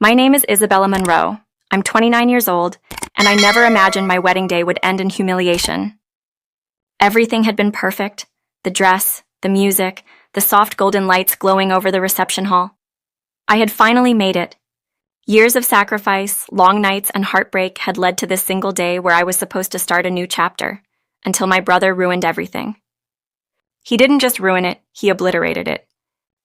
My name is Isabella Monroe. I'm 29 years old, and I never imagined my wedding day would end in humiliation. Everything had been perfect. The dress, the music, the soft golden lights glowing over the reception hall. I had finally made it. Years of sacrifice, long nights, and heartbreak had led to this single day where I was supposed to start a new chapter, until my brother ruined everything. He didn't just ruin it, he obliterated it.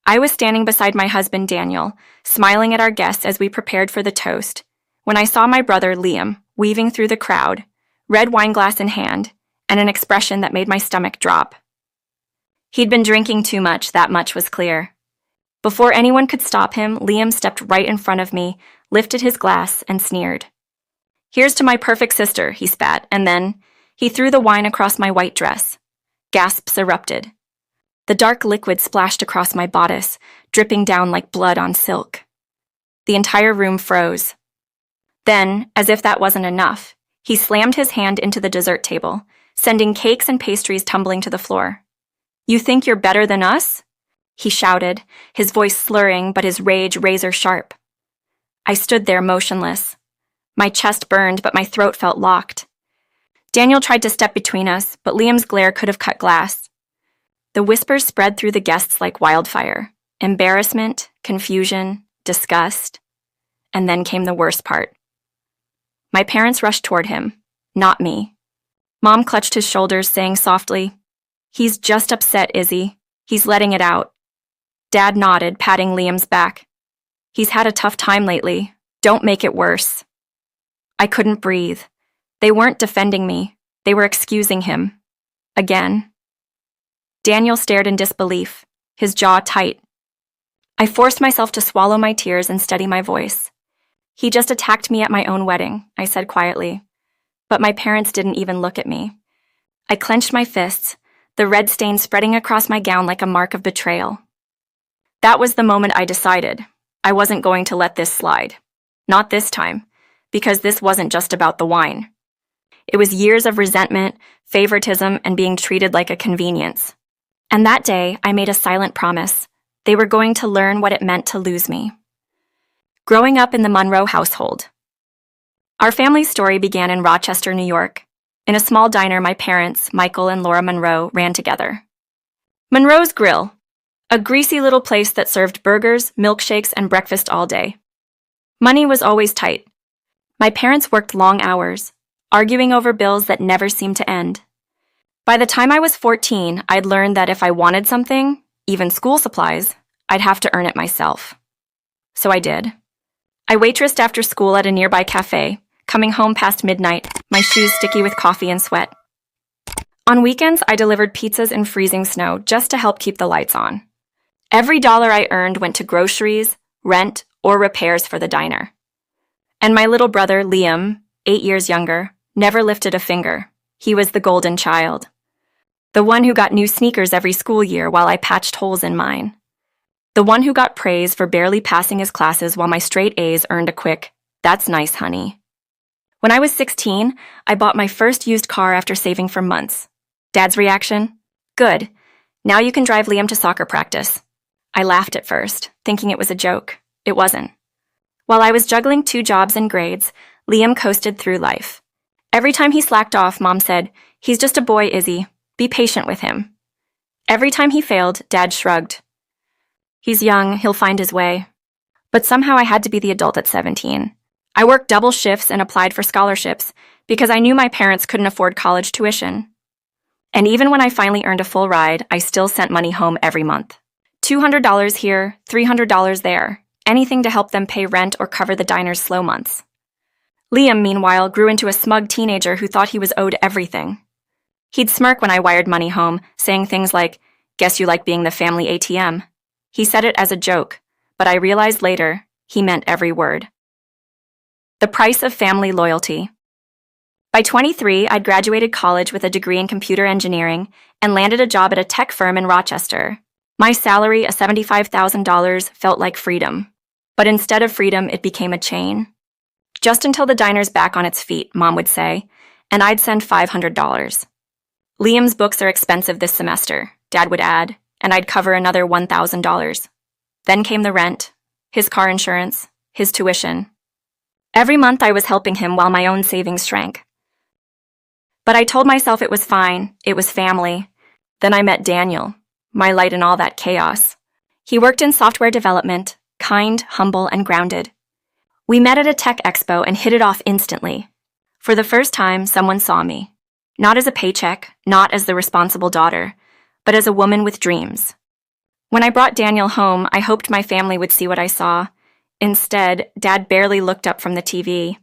I was standing beside my husband, Daniel, smiling at our guests as we prepared for the toast, when I saw my brother, Liam, weaving through the crowd, red wine glass in hand, and an expression that made my stomach drop. He'd been drinking too much, that much was clear. Before anyone could stop him, Liam stepped right in front of me, lifted his glass, and sneered. "Here's to my perfect sister," he spat, and then he threw the wine across my white dress. Gasps erupted. The dark liquid splashed across my bodice, dripping down like blood on silk. The entire room froze. Then, as if that wasn't enough, he slammed his hand into the dessert table, sending cakes and pastries tumbling to the floor. "You think you're better than us?" he shouted, his voice slurring but his rage razor-sharp. I stood there motionless. My chest burned, but my throat felt locked. Daniel tried to step between us, but Liam's glare could have cut glass. The whispers spread through the guests like wildfire. Embarrassment, confusion, disgust. And then came the worst part. My parents rushed toward him, not me. Mom clutched his shoulders, saying softly, "He's just upset, Izzy. He's letting it out." Dad nodded, patting Liam's back. "He's had a tough time lately. Don't make it worse." I couldn't breathe. They weren't defending me. They were excusing him. Again. Daniel stared in disbelief, his jaw tight. I forced myself to swallow my tears and steady my voice. "He just attacked me at my own wedding," I said quietly. But my parents didn't even look at me. I clenched my fists, the red stain spreading across my gown like a mark of betrayal. That was the moment I decided. I wasn't going to let this slide. Not this time, because this wasn't just about the wine. It was years of resentment, favoritism, and being treated like a convenience. And that day, I made a silent promise. They were going to learn what it meant to lose me. Growing up in the Monroe household. Our family's story began in Rochester, New York. In a small diner, my parents, Michael and Laura Monroe, ran together. Monroe's Grill, a greasy little place that served burgers, milkshakes, and breakfast all day. Money was always tight. My parents worked long hours, arguing over bills that never seemed to end. By the time I was 14, I'd learned that if I wanted something, even school supplies, I'd have to earn it myself. So I did. I waitressed after school at a nearby cafe, coming home past midnight, my shoes sticky with coffee and sweat. On weekends, I delivered pizzas in freezing snow just to help keep the lights on. Every dollar I earned went to groceries, rent, or repairs for the diner. And my little brother, Liam, 8 years younger, never lifted a finger. He was the golden child. The one who got new sneakers every school year while I patched holes in mine. The one who got praise for barely passing his classes while my straight A's earned a quick, "That's nice, honey." When I was 16, I bought my first used car after saving for months. Dad's reaction? "Good. Now you can drive Liam to soccer practice." I laughed at first, thinking it was a joke. It wasn't. While I was juggling 2 jobs and grades, Liam coasted through life. Every time he slacked off, Mom said, "He's just a boy, Izzy. Be patient with him." Every time he failed, Dad shrugged. "He's young, he'll find his way." But somehow I had to be the adult at 17. I worked double shifts and applied for scholarships because I knew my parents couldn't afford college tuition. And even when I finally earned a full ride, I still sent money home every month. $200 here, $300 there, anything to help them pay rent or cover the diner's slow months. Liam, meanwhile, grew into a smug teenager who thought he was owed everything. He'd smirk when I wired money home, saying things like, "Guess you like being the family ATM." He said it as a joke, but I realized later he meant every word. The price of family loyalty. By 23, I'd graduated college with a degree in computer engineering and landed a job at a tech firm in Rochester. My salary, a $75,000, felt like freedom. But instead of freedom, it became a chain. "Just until the diner's back on its feet," Mom would say, and I'd send $500. "Liam's books are expensive this semester," Dad would add, and I'd cover another $1,000. Then came the rent, his car insurance, his tuition. Every month I was helping him while my own savings shrank. But I told myself it was fine, it was family. Then I met Daniel, my light in all that chaos. He worked in software development, kind, humble, and grounded. We met at a tech expo and hit it off instantly. For the first time, someone saw me. Not as a paycheck, not as the responsible daughter, but as a woman with dreams. When I brought Daniel home, I hoped my family would see what I saw. Instead, Dad barely looked up from the TV.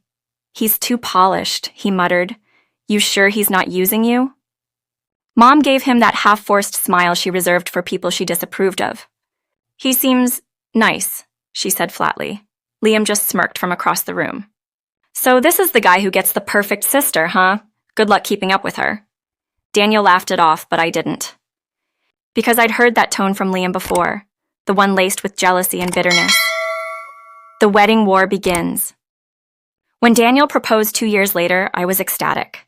"He's too polished," he muttered. "You sure he's not using you?" Mom gave him that half-forced smile she reserved for people she disapproved of. "He seems nice," she said flatly. Liam just smirked from across the room. "So this is the guy who gets the perfect sister, huh? Good luck keeping up with her." Daniel laughed it off, but I didn't. Because I'd heard that tone from Liam before, the one laced with jealousy and bitterness. The wedding war begins. When Daniel proposed 2 years later, I was ecstatic.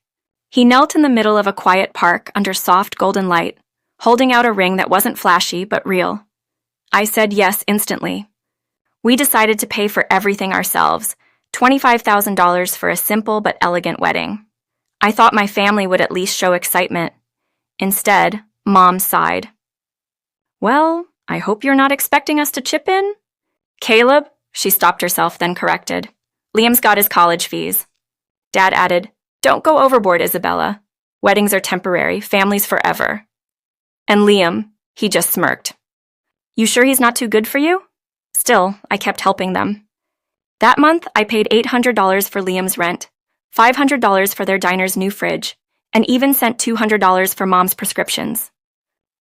He knelt in the middle of a quiet park under soft golden light, holding out a ring that wasn't flashy but real. I said yes instantly. We decided to pay for everything ourselves, $25,000 for a simple but elegant wedding. I thought my family would at least show excitement. Instead, Mom sighed. "Well, I hope you're not expecting us to chip in?" "Caleb," she stopped herself, then corrected. "Liam's got his college fees." Dad added, "Don't go overboard, Isabella. Weddings are temporary, families forever." And Liam, he just smirked. "You sure he's not too good for you?" Still, I kept helping them. That month, I paid $800 for Liam's rent, $500 for their diner's new fridge, and even sent $200 for Mom's prescriptions.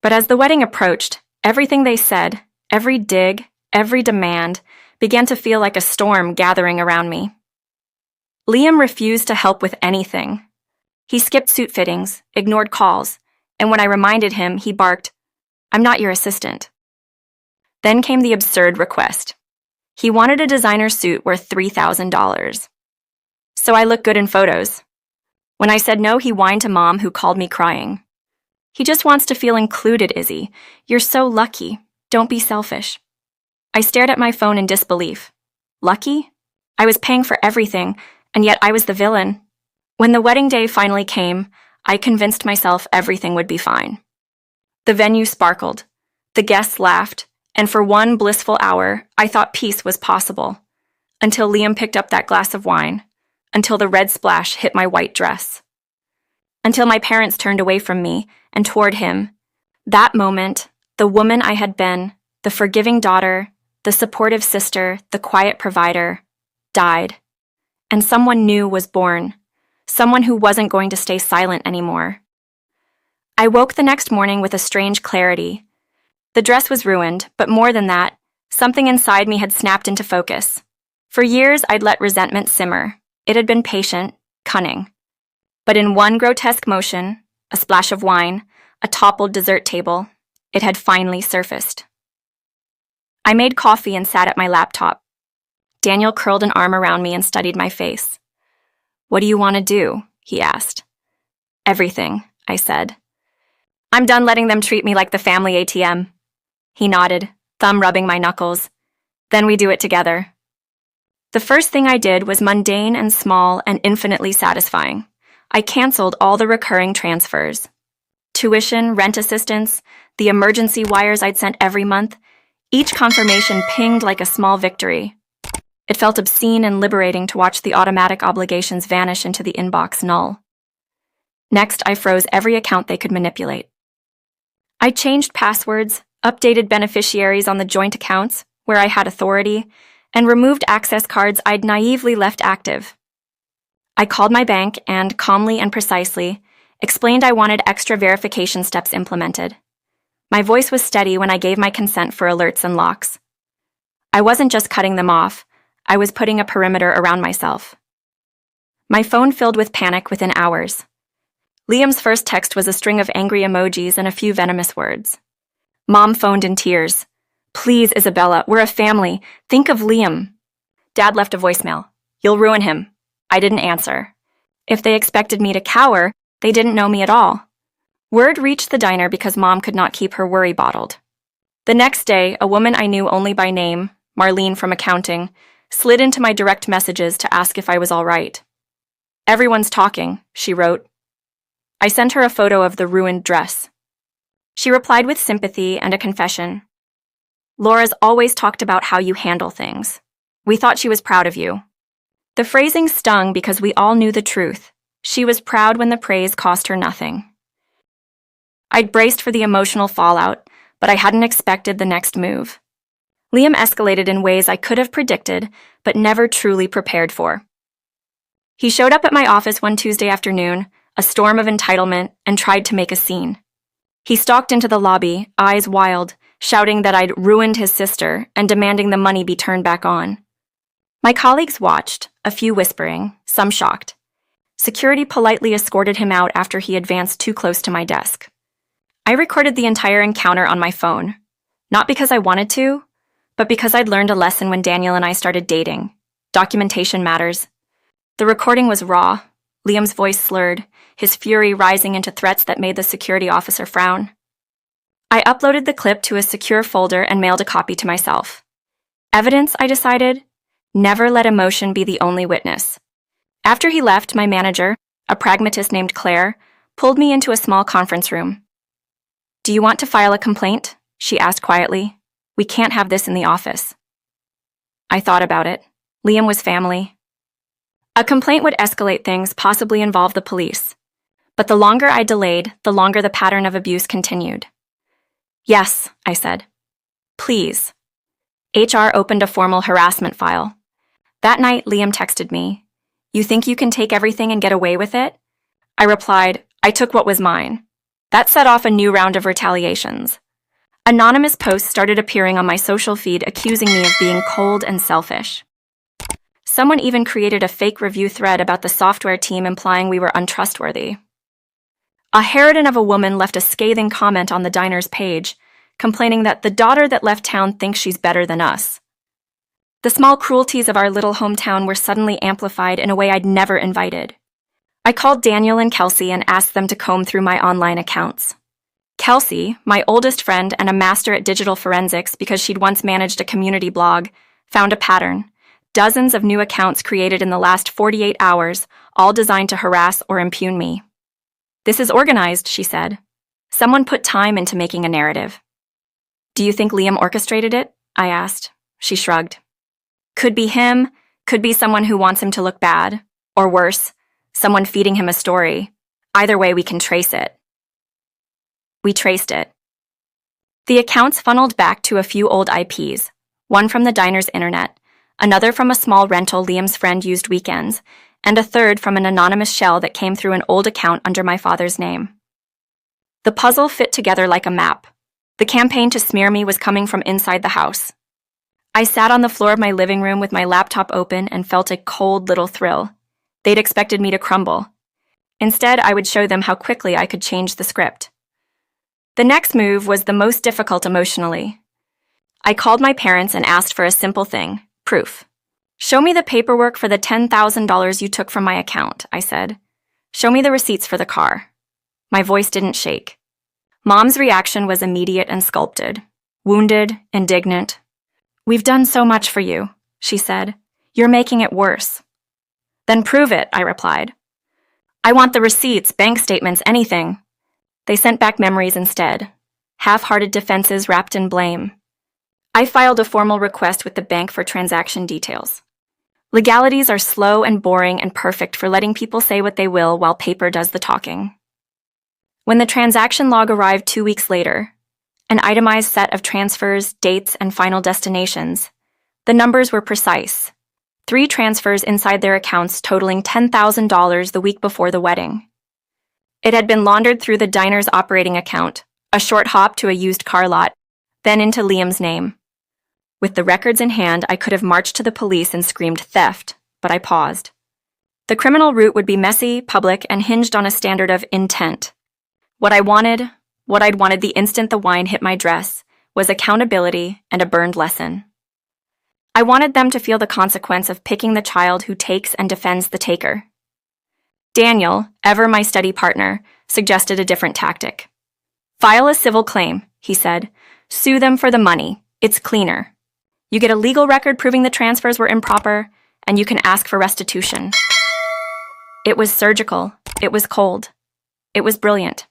But as the wedding approached, everything they said, every dig, every demand, began to feel like a storm gathering around me. Liam refused to help with anything. He skipped suit fittings, ignored calls, and when I reminded him, he barked, "I'm not your assistant." Then came the absurd request. He wanted a designer suit worth $3,000. So I looked good in photos. When I said no, he whined to Mom, who called me crying. "He just wants to feel included, Izzy. You're so lucky. Don't be selfish." I stared at my phone in disbelief. Lucky? I was paying for everything, and yet I was the villain. When the wedding day finally came, I convinced myself everything would be fine. The venue sparkled. The guests laughed, and for one blissful hour, I thought peace was possible. Until Liam picked up that glass of wine. Until the red splash hit my white dress. Until my parents turned away from me and toward him. That moment, the woman I had been, the forgiving daughter, the supportive sister, the quiet provider, died. And someone new was born. Someone who wasn't going to stay silent anymore. I woke the next morning with a strange clarity. The dress was ruined, but more than that, something inside me had snapped into focus. For years, I'd let resentment simmer. It had been patient, cunning. But in one grotesque motion, a splash of wine, a toppled dessert table, it had finally surfaced. I made coffee and sat at my laptop. Daniel curled an arm around me and studied my face. "What do you want to do?" he asked. "Everything," I said. "I'm done letting them treat me like the family ATM." He nodded, thumb rubbing my knuckles. "Then we do it together." The first thing I did was mundane and small and infinitely satisfying. I canceled all the recurring transfers. Tuition, rent assistance, the emergency wires I'd sent every month, each confirmation pinged like a small victory. It felt obscene and liberating to watch the automatic obligations vanish into the inbox null. Next, I froze every account they could manipulate. I changed passwords, updated beneficiaries on the joint accounts, where I had authority, and removed access cards I'd naively left active. I called my bank and, calmly and precisely, explained I wanted extra verification steps implemented. My voice was steady when I gave my consent for alerts and locks. I wasn't just cutting them off, I was putting a perimeter around myself. My phone filled with panic within hours. Liam's first text was a string of angry emojis and a few venomous words. Mom phoned in tears. "Please, Isabella, we're a family. Think of Liam." Dad left a voicemail. "You'll ruin him." I didn't answer. If they expected me to cower, they didn't know me at all. Word reached the diner because Mom could not keep her worry bottled. The next day, a woman I knew only by name, Marlene from accounting, slid into my direct messages to ask if I was all right. "Everyone's talking," she wrote. I sent her a photo of the ruined dress. She replied with sympathy and a confession. "Laura's always talked about how you handle things. We thought she was proud of you." The phrasing stung because we all knew the truth. She was proud when the praise cost her nothing. I'd braced for the emotional fallout, but I hadn't expected the next move. Liam escalated in ways I could have predicted, but never truly prepared for. He showed up at my office one Tuesday afternoon, a storm of entitlement, and tried to make a scene. He stalked into the lobby, eyes wild, shouting that I'd ruined his sister and demanding the money be turned back on. My colleagues watched, a few whispering, some shocked. Security politely escorted him out after he advanced too close to my desk. I recorded the entire encounter on my phone, not because I wanted to, but because I'd learned a lesson when Daniel and I started dating. Documentation matters. The recording was raw, Liam's voice slurred, his fury rising into threats that made the security officer frown. I uploaded the clip to a secure folder and mailed a copy to myself. Evidence, I decided, never let emotion be the only witness. After he left, my manager, a pragmatist named Claire, pulled me into a small conference room. "Do you want to file a complaint?" she asked quietly. "We can't have this in the office." I thought about it. Liam was family. A complaint would escalate things, possibly involve the police. But the longer I delayed, the longer the pattern of abuse continued. "Yes," I said. "Please." HR opened a formal harassment file. That night, Liam texted me, "You think you can take everything and get away with it?" I replied, "I took what was mine." That set off a new round of retaliations. Anonymous posts started appearing on my social feed accusing me of being cold and selfish. Someone even created a fake review thread about the software team implying we were untrustworthy. A harridan of a woman left a scathing comment on the diner's page, complaining that the daughter that left town thinks she's better than us. The small cruelties of our little hometown were suddenly amplified in a way I'd never invited. I called Daniel and Kelsey and asked them to comb through my online accounts. Kelsey, my oldest friend and a master at digital forensics because she'd once managed a community blog, found a pattern. Dozens of new accounts created in the last 48 hours, all designed to harass or impugn me. "This is organized," she said. "Someone put time into making a narrative." "Do you think Liam orchestrated it?" I asked. She shrugged. "Could be him, could be someone who wants him to look bad, or worse, someone feeding him a story. Either way, we can trace it." We traced it. The accounts funneled back to a few old IPs, one from the diner's internet, another from a small rental Liam's friend used weekends, and a third from an anonymous shell that came through an old account under my father's name. The puzzle fit together like a map. The campaign to smear me was coming from inside the house. I sat on the floor of my living room with my laptop open and felt a cold little thrill. They'd expected me to crumble. Instead, I would show them how quickly I could change the script. The next move was the most difficult emotionally. I called my parents and asked for a simple thing, proof. "Show me the paperwork for the $10,000 you took from my account," I said. "Show me the receipts for the car." My voice didn't shake. Mom's reaction was immediate and sculpted. Wounded, indignant. "We've done so much for you," she said. "You're making it worse." "Then prove it," I replied. "I want the receipts, bank statements, anything." They sent back memories instead. Half-hearted defenses wrapped in blame. I filed a formal request with the bank for transaction details. Legalities are slow and boring and perfect for letting people say what they will while paper does the talking. When the transaction log arrived 2 weeks later, an itemized set of transfers, dates, and final destinations, the numbers were precise. 3 transfers inside their accounts totaling $10,000 the week before the wedding. It had been laundered through the diner's operating account, a short hop to a used car lot, then into Liam's name. With the records in hand, I could have marched to the police and screamed theft, but I paused. The criminal route would be messy, public, and hinged on a standard of intent. What I'd wanted the instant the wine hit my dress, was accountability and a burned lesson. I wanted them to feel the consequence of picking the child who takes and defends the taker. Daniel, ever my study partner, suggested a different tactic. "File a civil claim," he said. "Sue them for the money. It's cleaner." You get a legal record proving the transfers were improper, and you can ask for restitution. It was surgical. It was cold. It was brilliant.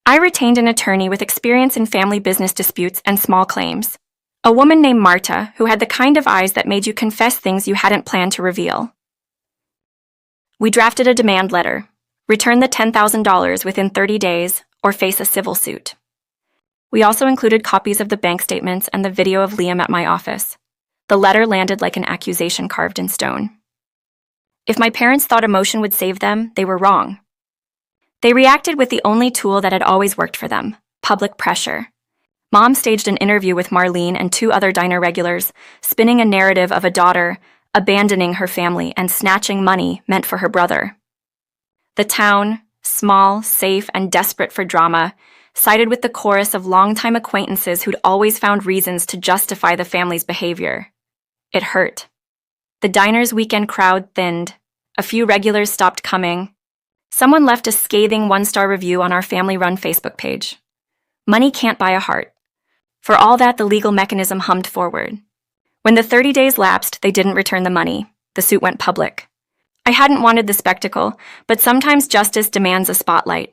I retained an attorney with experience in family business disputes and small claims. A woman named Marta, who had the kind of eyes that made you confess things you hadn't planned to reveal. We drafted a demand letter. Return the $10,000 within 30 days or face a civil suit. We also included copies of the bank statements and the video of Liam at my office. The letter landed like an accusation carved in stone. If my parents thought emotion would save them, they were wrong. They reacted with the only tool that had always worked for them: public pressure. Mom staged an interview with Marlene and 2 other diner regulars, spinning a narrative of a daughter abandoning her family and snatching money meant for her brother. The town, small, safe, and desperate for drama, sided with the chorus of longtime acquaintances who'd always found reasons to justify the family's behavior. It hurt. The diner's weekend crowd thinned. A few regulars stopped coming. Someone left a scathing 1-star review on our family-run Facebook page. Money can't buy a heart. For all that, the legal mechanism hummed forward. When the 30 days lapsed, they didn't return the money. The suit went public. I hadn't wanted the spectacle, but sometimes justice demands a spotlight.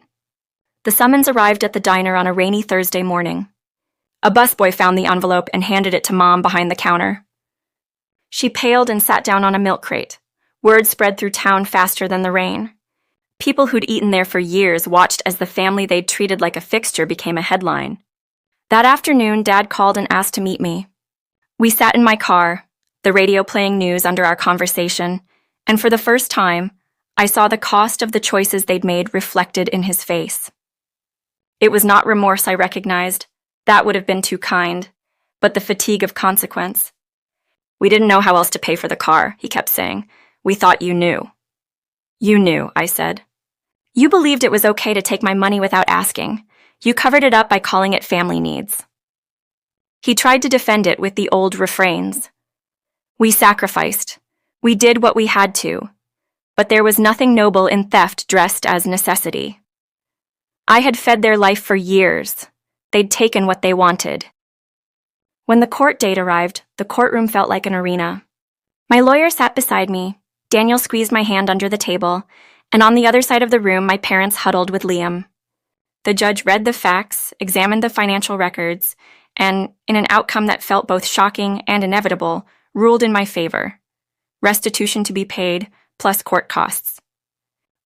The summons arrived at the diner on a rainy Thursday morning. A busboy found the envelope and handed it to Mom behind the counter. She paled and sat down on a milk crate. Word spread through town faster than the rain. People who'd eaten there for years watched as the family they'd treated like a fixture became a headline. That afternoon, Dad called and asked to meet me. We sat in my car, the radio playing news under our conversation, and for the first time, I saw the cost of the choices they'd made reflected in his face. It was not remorse I recognized. That would have been too kind, but the fatigue of consequence. We didn't know how else to pay for the car, he kept saying. We thought you knew. You knew, I said. You believed it was okay to take my money without asking. You covered it up by calling it family needs. He tried to defend it with the old refrains. We sacrificed. We did what we had to. But there was nothing noble in theft dressed as necessity. I had fed their life for years. They'd taken what they wanted. When the court date arrived, the courtroom felt like an arena. My lawyer sat beside me. Daniel squeezed my hand under the table, and on the other side of the room, my parents huddled with Liam. The judge read the facts, examined the financial records, and, in an outcome that felt both shocking and inevitable, ruled in my favor. Restitution to be paid, plus court costs.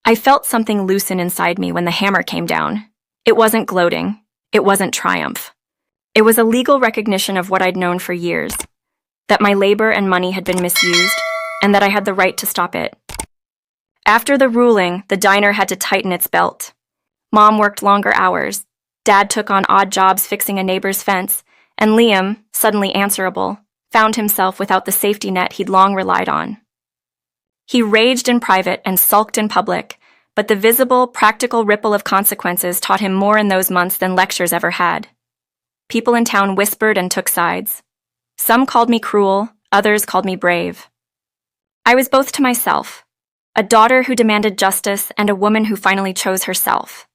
I felt something loosen inside me when the hammer came down. It wasn't gloating. It wasn't triumph. It was a legal recognition of what I'd known for years, that my labor and money had been misused, and that I had the right to stop it. After the ruling, the diner had to tighten its belt. Mom worked longer hours. Dad took on odd jobs fixing a neighbor's fence, and Liam, suddenly answerable, found himself without the safety net he'd long relied on. He raged in private and sulked in public, but the visible, practical ripple of consequences taught him more in those months than lectures ever had. People in town whispered and took sides. Some called me cruel, others called me brave. I was both to myself, a daughter who demanded justice and a woman who finally chose herself.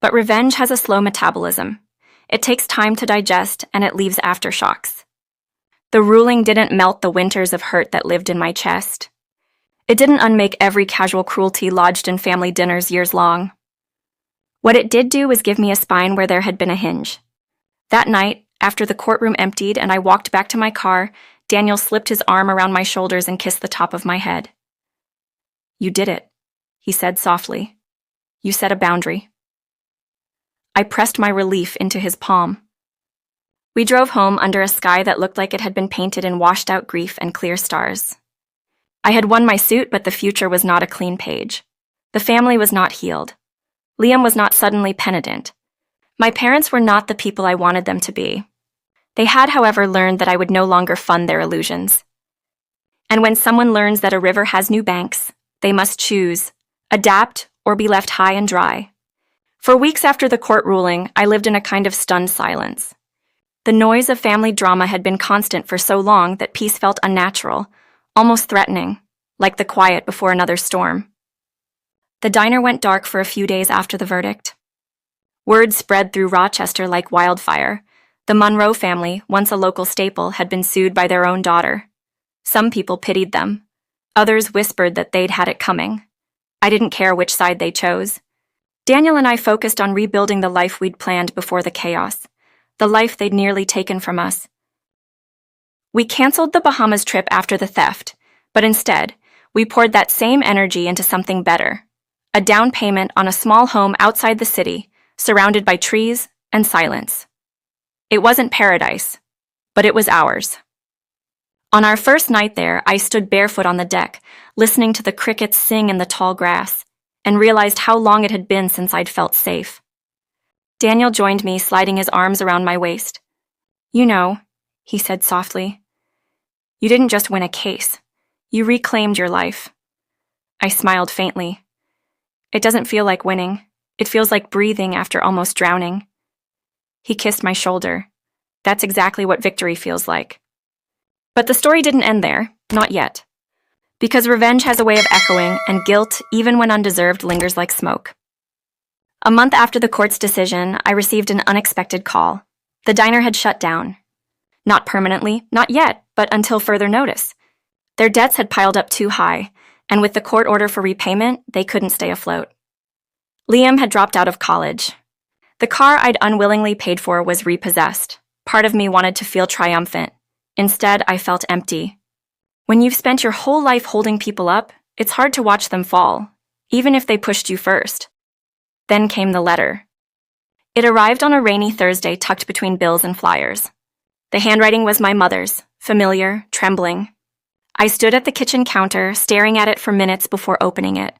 But revenge has a slow metabolism. It takes time to digest, and it leaves aftershocks. The ruling didn't melt the winters of hurt that lived in my chest. It didn't unmake every casual cruelty lodged in family dinners years long. What it did do was give me a spine where there had been a hinge. That night, after the courtroom emptied and I walked back to my car, Daniel slipped his arm around my shoulders and kissed the top of my head. You did it, he said softly. You set a boundary. I pressed my relief into his palm. We drove home under a sky that looked like it had been painted in washed-out grief and clear stars. I had won my suit, but the future was not a clean page. The family was not healed. Liam was not suddenly penitent. My parents were not the people I wanted them to be. They had, however, learned that I would no longer fund their illusions. And when someone learns that a river has new banks, they must choose, adapt, or be left high and dry. For weeks after the court ruling, I lived in a kind of stunned silence. The noise of family drama had been constant for so long that peace felt unnatural, almost threatening, like the quiet before another storm. The diner went dark for a few days after the verdict. Word spread through Rochester like wildfire. The Monroe family, once a local staple, had been sued by their own daughter. Some people pitied them. Others whispered that they'd had it coming. I didn't care which side they chose. Daniel and I focused on rebuilding the life we'd planned before the chaos, the life they'd nearly taken from us. We canceled the Bahamas trip after the theft, but instead, we poured that same energy into something better, a down payment on a small home outside the city, surrounded by trees and silence. It wasn't paradise, but it was ours. On our first night there, I stood barefoot on the deck, listening to the crickets sing in the tall grass, and realized how long it had been since I'd felt safe. Daniel joined me, sliding his arms around my waist. "You know," he said softly, "you didn't just win a case. You reclaimed your life." I smiled faintly. "It doesn't feel like winning. It feels like breathing after almost drowning." He kissed my shoulder. "That's exactly what victory feels like." But the story didn't end there, not yet. Because revenge has a way of echoing, and guilt, even when undeserved, lingers like smoke. A month after the court's decision, I received an unexpected call. The diner had shut down. Not permanently, not yet, but until further notice. Their debts had piled up too high, and with the court order for repayment, they couldn't stay afloat. Liam had dropped out of college. The car I'd unwillingly paid for was repossessed. Part of me wanted to feel triumphant. Instead, I felt empty. When you've spent your whole life holding people up, it's hard to watch them fall, even if they pushed you first. Then came the letter. It arrived on a rainy Thursday tucked between bills and flyers. The handwriting was my mother's, familiar, trembling. I stood at the kitchen counter, staring at it for minutes before opening it.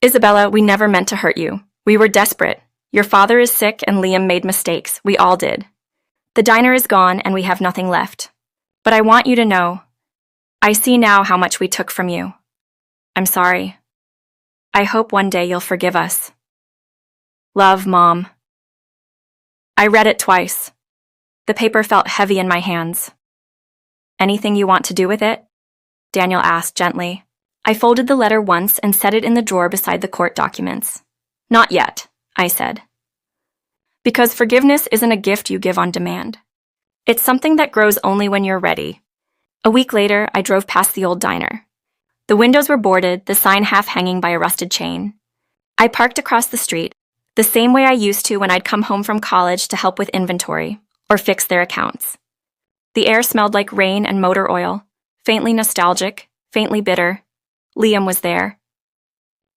"Isabella, we never meant to hurt you. We were desperate. Your father is sick and Liam made mistakes. We all did. The diner is gone and we have nothing left. But I want you to know, I see now how much we took from you. I'm sorry. I hope one day you'll forgive us. Love, Mom." I read it twice. The paper felt heavy in my hands. "Anything you want to do with it?" Daniel asked gently. I folded the letter once and set it in the drawer beside the court documents. "Not yet," I said. Because forgiveness isn't a gift you give on demand. It's something that grows only when you're ready. A week later, I drove past the old diner. The windows were boarded, the sign half hanging by a rusted chain. I parked across the street, the same way I used to when I'd come home from college to help with inventory or fix their accounts. The air smelled like rain and motor oil, faintly nostalgic, faintly bitter. Liam was there.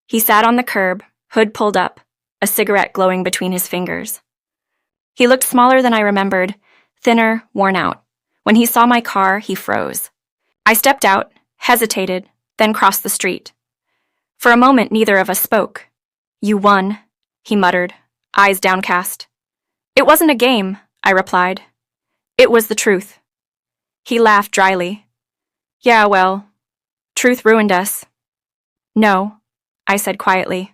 He sat on the curb, hood pulled up, a cigarette glowing between his fingers. He looked smaller than I remembered, thinner, worn out. When he saw my car, he froze. I stepped out, hesitated, then crossed the street. For a moment, neither of us spoke. "You won," he muttered, eyes downcast. "It wasn't a game," I replied. "It was the truth." He laughed dryly. "Yeah, well, truth ruined us." "No," I said quietly.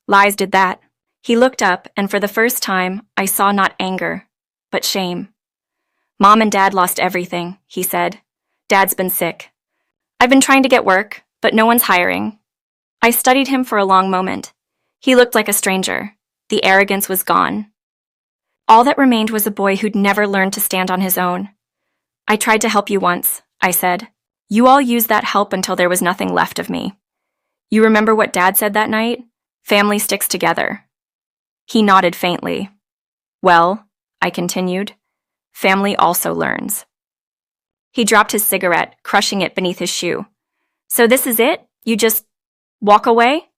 "Lies did that." He looked up, and for the first time, I saw not anger, but shame. "Mom and Dad lost everything," he said. "Dad's been sick. I've been trying to get work, but no one's hiring." I studied him for a long moment. He looked like a stranger. The arrogance was gone. All that remained was a boy who'd never learned to stand on his own. "I tried to help you once," I said. "You all used that help until there was nothing left of me. You remember what Dad said that night? Family sticks together." He nodded faintly. "Well," I continued, "family also learns." He dropped his cigarette, crushing it beneath his shoe. "So this is it? You just walk away?"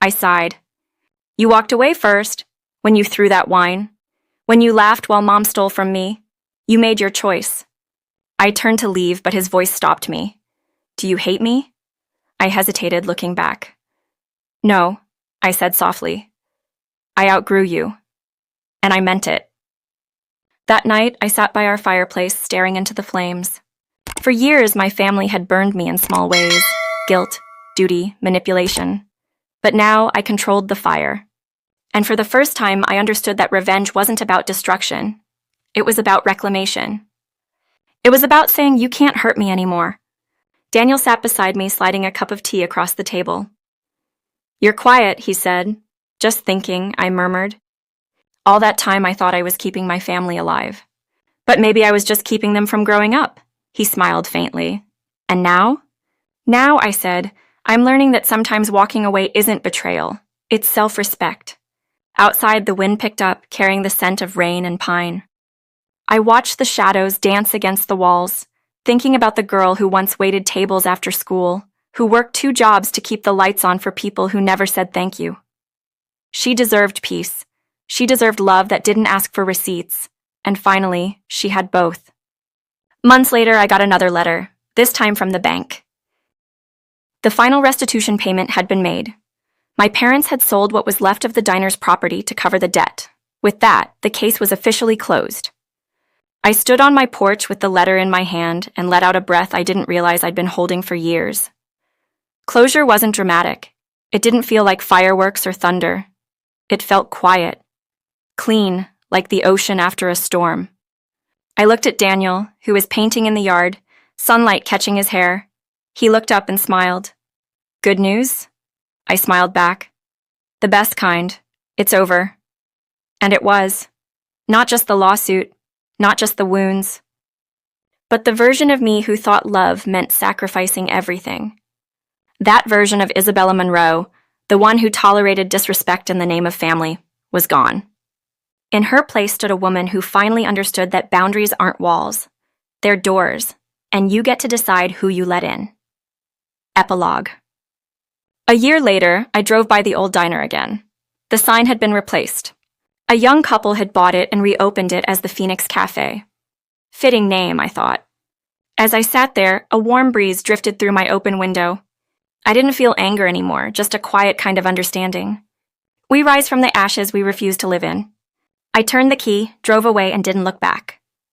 I sighed. "You walked away first, when you threw that wine. When you laughed while Mom stole from me. You made your choice." I turned to leave, but his voice stopped me. "Do you hate me?" I hesitated, looking back. "No," I said softly. "I outgrew you." And I meant it. That night, I sat by our fireplace, staring into the flames. For years, my family had burned me in small ways: guilt, duty, manipulation. But now I controlled the fire. And for the first time, I understood that revenge wasn't about destruction. It was about reclamation. It was about saying, "You can't hurt me anymore." Daniel sat beside me, sliding a cup of tea across the table. "You're quiet," he said. "Just thinking," I murmured. All that time I thought I was keeping my family alive. But maybe I was just keeping them from growing up. He smiled faintly. And now? Now, I said, I'm learning that sometimes walking away isn't betrayal. It's self-respect. Outside, the wind picked up, carrying the scent of rain and pine. I watched the shadows dance against the walls, thinking about the girl who once waited tables after school, who worked 2 jobs to keep the lights on for people who never said thank you. She deserved peace. She deserved love that didn't ask for receipts. And finally, she had both. Months later, I got another letter, this time from the bank. The final restitution payment had been made. My parents had sold what was left of the diner's property to cover the debt. With that, the case was officially closed. I stood on my porch with the letter in my hand and let out a breath I didn't realize I'd been holding for years. Closure wasn't dramatic. It didn't feel like fireworks or thunder. It felt quiet, clean, like the ocean after a storm. I looked at Daniel, who was painting in the yard, sunlight catching his hair. He looked up and smiled. Good news? I smiled back. The best kind. It's over. And it was. Not just the lawsuit, not just the wounds, but the version of me who thought love meant sacrificing everything. That version of Isabella Monroe, the one who tolerated disrespect in the name of family, was gone. In her place stood a woman who finally understood that boundaries aren't walls. They're doors, and you get to decide who you let in. Epilogue. A year later, I drove by the old diner again. The sign had been replaced. A young couple had bought it and reopened it as the Phoenix Cafe. Fitting name, I thought. As I sat there, a warm breeze drifted through my open window. I didn't feel anger anymore, just a quiet kind of understanding. We rise from the ashes we refuse to live in. I turned the key, drove away, and didn't look back.